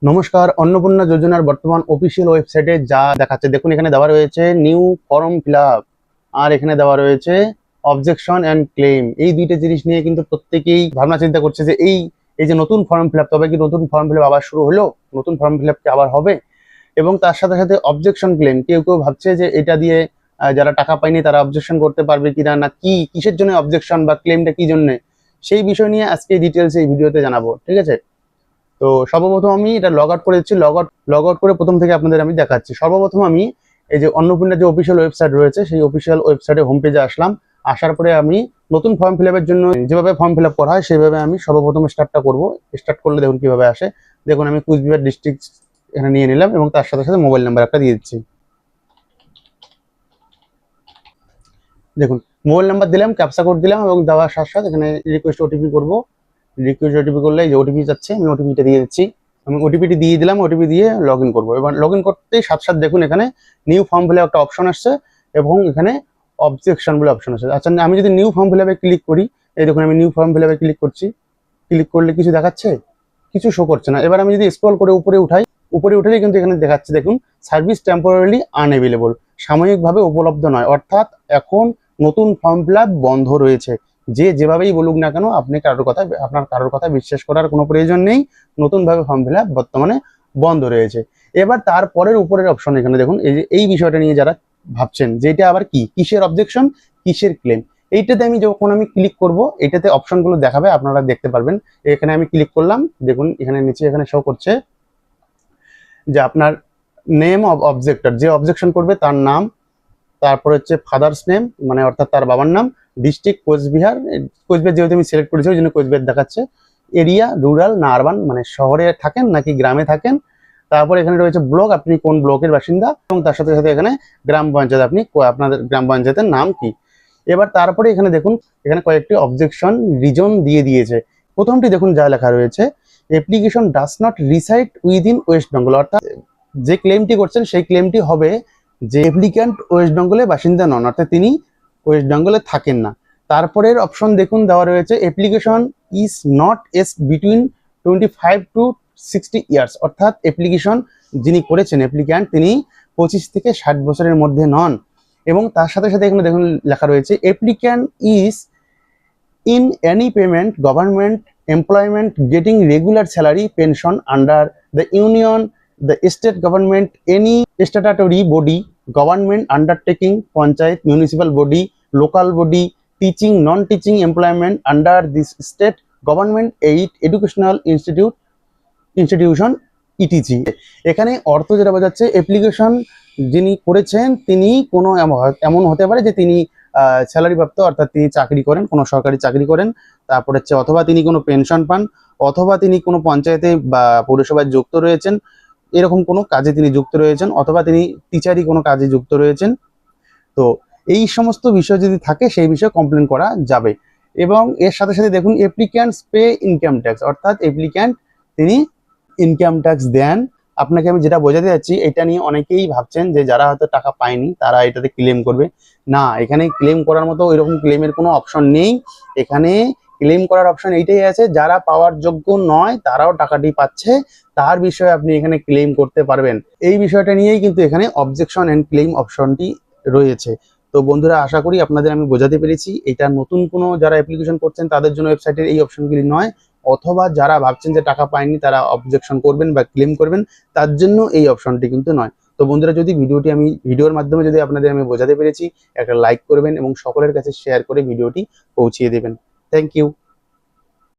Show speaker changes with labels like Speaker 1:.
Speaker 1: নমস্কার, অন্নপূর্ণা যোজনার বর্তমান অফিসিয়াল ওয়েবসাইটে যা দেখাচ্ছে দেখুন, এখানে দেওয়া রয়েছে নিউ ফর্ম ফিল আপ, আর এখানে দেওয়া রয়েছে অবজেকশন অ্যান্ড ক্লেম। এই দুইটা জিনিস নিয়ে কিন্তু প্রত্যেকেই ভাবনা চিন্তা করছে যে এই এই যে নতুন ফর্ম ফিল আপ, তবে কি নতুন ফর্ম ফিল আপ আবার শুরু হলো, নতুন ফর্ম ফিল আপ কি আবার হবে? এবং তার সাথে সাথে অবজেকশন ক্লেম, কেউ কেউ ভাবছে যে এটা দিয়ে যারা টাকা পায়নি তারা অবজেকশন করতে পারবে কিনা, না কি কিসের জন্য অবজেকশন বা ক্লেমটা কি জন্য, সেই বিষয় নিয়ে আজকে ডিটেলস এই ভিডিওতে জানাবো। ঠিক আছে, তো সর্বপ্রথম আমি এটা লগ আউট করে দিচ্ছি। লগ আউট করে প্রথম থেকে আপনাদের আমি দেখাচ্ছি। সর্বপ্রথম আমি এই যে অন্নপূর্ণার যে অফিসিয়াল ওয়েবসাইট রয়েছে সেই অফিসিয়াল ওয়েবসাইটে হোম পেজে আসলাম। আসার পরে আমি নতুন ফর্ম ফিল আপের জন্য যেভাবে ফর্ম ফিল আপ করা হয় সেভাবে আমি সর্বপ্রথম স্টার্টটা করব। স্টার্ট করলে দেখুন কিভাবে আসে। দেখুন আমি কুচবিহার ডিস্ট্রিক্ট এখানে নিয়ে নিলাম এবং তার সাথে সাথে মোবাইল নাম্বার একটা দিয়ে দিচ্ছি। দেখুন মোবাইল নাম্বার দিলাম, ক্যাপচা কোড দিলাম এবং দেওয়ার সাথে সাথে এখানে রিকোয়েস্ট ওটিপি করবো। রিকোয়েস্ট ওটিপি করলে এই যে ওটিপি যাচ্ছে, আমি ওটিপিটা দিয়ে দিচ্ছি। আমি ওটিপিটি দিয়ে দিলাম, ওটিপি দিয়ে লগ ইন করবো। এবার লগ ইন করতেই সাথে সাথে দেখুন এখানে নিউ ফর্ম ফিল আপ একটা অপশন আসছে এবং এখানে অবজেকশন বলে অপশন আছে। আচ্ছা, আমি যদি নিউ ফর্ম ফিল আপে ক্লিক করি, এই দেখুন আমি নিউ ফর্ম ফিল আপে ক্লিক করছি। ক্লিক করলে কিছু দেখাচ্ছে, কিছু শো করছে না। এবার আমি যদি স্ক্রল করে উপরে উঠাই, উপরে উঠলেই কিন্তু এখানে দেখাচ্ছে দেখুন সার্ভিস টেম্পোরারিলি আনএভেলেবল, সাময়িকভাবে উপলব্ধ নয়, অর্থাৎ এখন নতুন ফর্ম ফিল আপ বন্ধ রয়েছে। যে যেভাবেই বলুক না কেন, আপনি আপনার কারোর কথা বিশ্বাস করার কোনো প্রয়োজন নেই। নতুনভাবে ফর্ম ফিল আপ বর্তমানে বন্ধ রয়েছে। এবার তারপরের উপরের অপশন এখানে দেখুন, এই যে এই বিষয়টা নিয়ে যারা ভাবছেন যে এটা আবার কি, কিসের অবজেকশন, কিসের ক্লেম, এইটাতে আমি যখন ক্লিক করব এটাতে অপশনগুলো দেখাবে, আপনারা দেখতে পারবেন। এখানে আমি ক্লিক করলাম, দেখুন এখানে নিচে এখানে শো করছে যে আপনার নেম অফ অবজেক্টর, যে অবজেকশন করবে তার নাম, তারপর হচ্ছে ফাদার্স নেম মানে অর্থাৎ তার বাবার নাম, ডিস্ট্রিক্ট কোচবিহার, কোচবিহার যেহেতু আমি সিলেক্ট করেছি ওই জন্য কোচবিহার দেখাচ্ছে, এরিয়া রুরাল না আরবান মানে শহরে থাকেন নাকি গ্রামে থাকেন, তারপর এখানে রয়েছে ব্লক, আপনি কোন ব্লকের বাসিন্দা, এবং তার সাথে সাথে এখানে গ্রাম পঞ্চায়েত, আপনি আপনাদের গ্রাম পঞ্চায়েতের নাম কি। এবার তারপরে এখানে দেখুন এখানে কয়েকটি অবজেকশন রিজন দিয়ে দিয়েছে। প্রথমটি দেখুন যা লেখা রয়েছে, application does not reside within West Bengal, অর্থাৎ যে ক্লেমটি করছেন সেই ক্লেমটি হবে যে অ্যাপ্লিক্যান্ট ওয়েস্ট বেঙ্গলের বাসিন্দা নন, অর্থাৎ তিনি ওয়েস্ট বেঙ্গলে থাকেন না। তারপরের অপশন দেখুন দেওয়া রয়েছে, application is not aged between 25 to 60 years, অর্থাৎ অ্যাপ্লিকেশন যিনি করেছেন অ্যাপ্লিক্যান্ট তিনি 25 থেকে 60 বছরের মধ্যে নন। এবং তার সাথে সাথে এখানে দেখুন লেখা রয়েছে, applicant is in any payment government employment getting regular salary pension under the union, the state government, any statutory body, government undertaking, panchayat, municipal body, local body, teaching, non-teaching employment under this state government, aid, educational institution, etc. এখানে অর্থ যেটা বোঝাচ্ছে, application যিনি করেছেন তিনি কোনো এমন হতে পারে যে তিনি স্যালারি প্রাপ্ত, অর্থাৎ তিনি চাকরি করেন, কোনো সরকারি চাকরি করেন, তারপর হচ্ছে অথবা তিনি কোনো পেনশন পান, অথবা তিনি কোনো পঞ্চায়েতে বা পৌরসভায় যুক্ত রয়েছেন, এরকম কোনো কাজে তিনি যুক্ত রয়েছেন, অথবা তিনি টিচারই কোনো কাজে যুক্ত রয়েছেন। তো এই সমস্ত বিষয় যদি থাকে সেই বিষয়ে কমপ্লেন করা যাবে। এবং এর সাথে সাথে দেখুন অ্যাপ্লিক্যান্টস পে ইনকাম ট্যাক্স, অর্থাৎ অ্যাপ্লিক্যান্ট তিনি ইনকাম ট্যাক্স দেন। আপনাকে আমি যেটা বোঝাতে যাচ্ছি, এটা নিয়ে অনেকেই ভাবছেন যে যারা হয়তো টাকা পায়নি তারা এটাতে ক্লেম করবে। না, এখানে ক্লেম করার মতো এরকম ক্লেমের কোনো অপশন নেই। এখানে ক্লেম করার অপশন এইটাই আছে, যারা পাওয়ার যোগ্য নয় তারাও টাকাটি পাচ্ছে, তার বিষয়ে আপনি এখানে ক্লেম করতে পারবেন। এই বিষয়টা নিয়েই কিন্তু এখানে অবজেকশন এন্ড ক্লেম অপশনটি রয়েছে। তো বন্ধুরা, আশা করি আপনাদের আমি বোঝাতে পেরেছি। এটা নতুন কোনো যারা অ্যাপ্লিকেশন করছেন তাদের জন্য ওয়েবসাইটের এই অপশনগুলি নয়, অথবা যারা ভাবছেন যে টাকা পায়নি তারা অবজেকশন করবেন বা ক্লেম করবেন তার জন্য এই অপশনটি কিন্তু নয়। তো বন্ধুরা, যদি ভিডিওর মাধ্যমে যদি আপনাদের আমি বোঝাতে পেরেছি, একটা লাইক করবেন এবং সকলের কাছে শেয়ার করে ভিডিওটি পৌঁছিয়ে দেবেন। Thank you.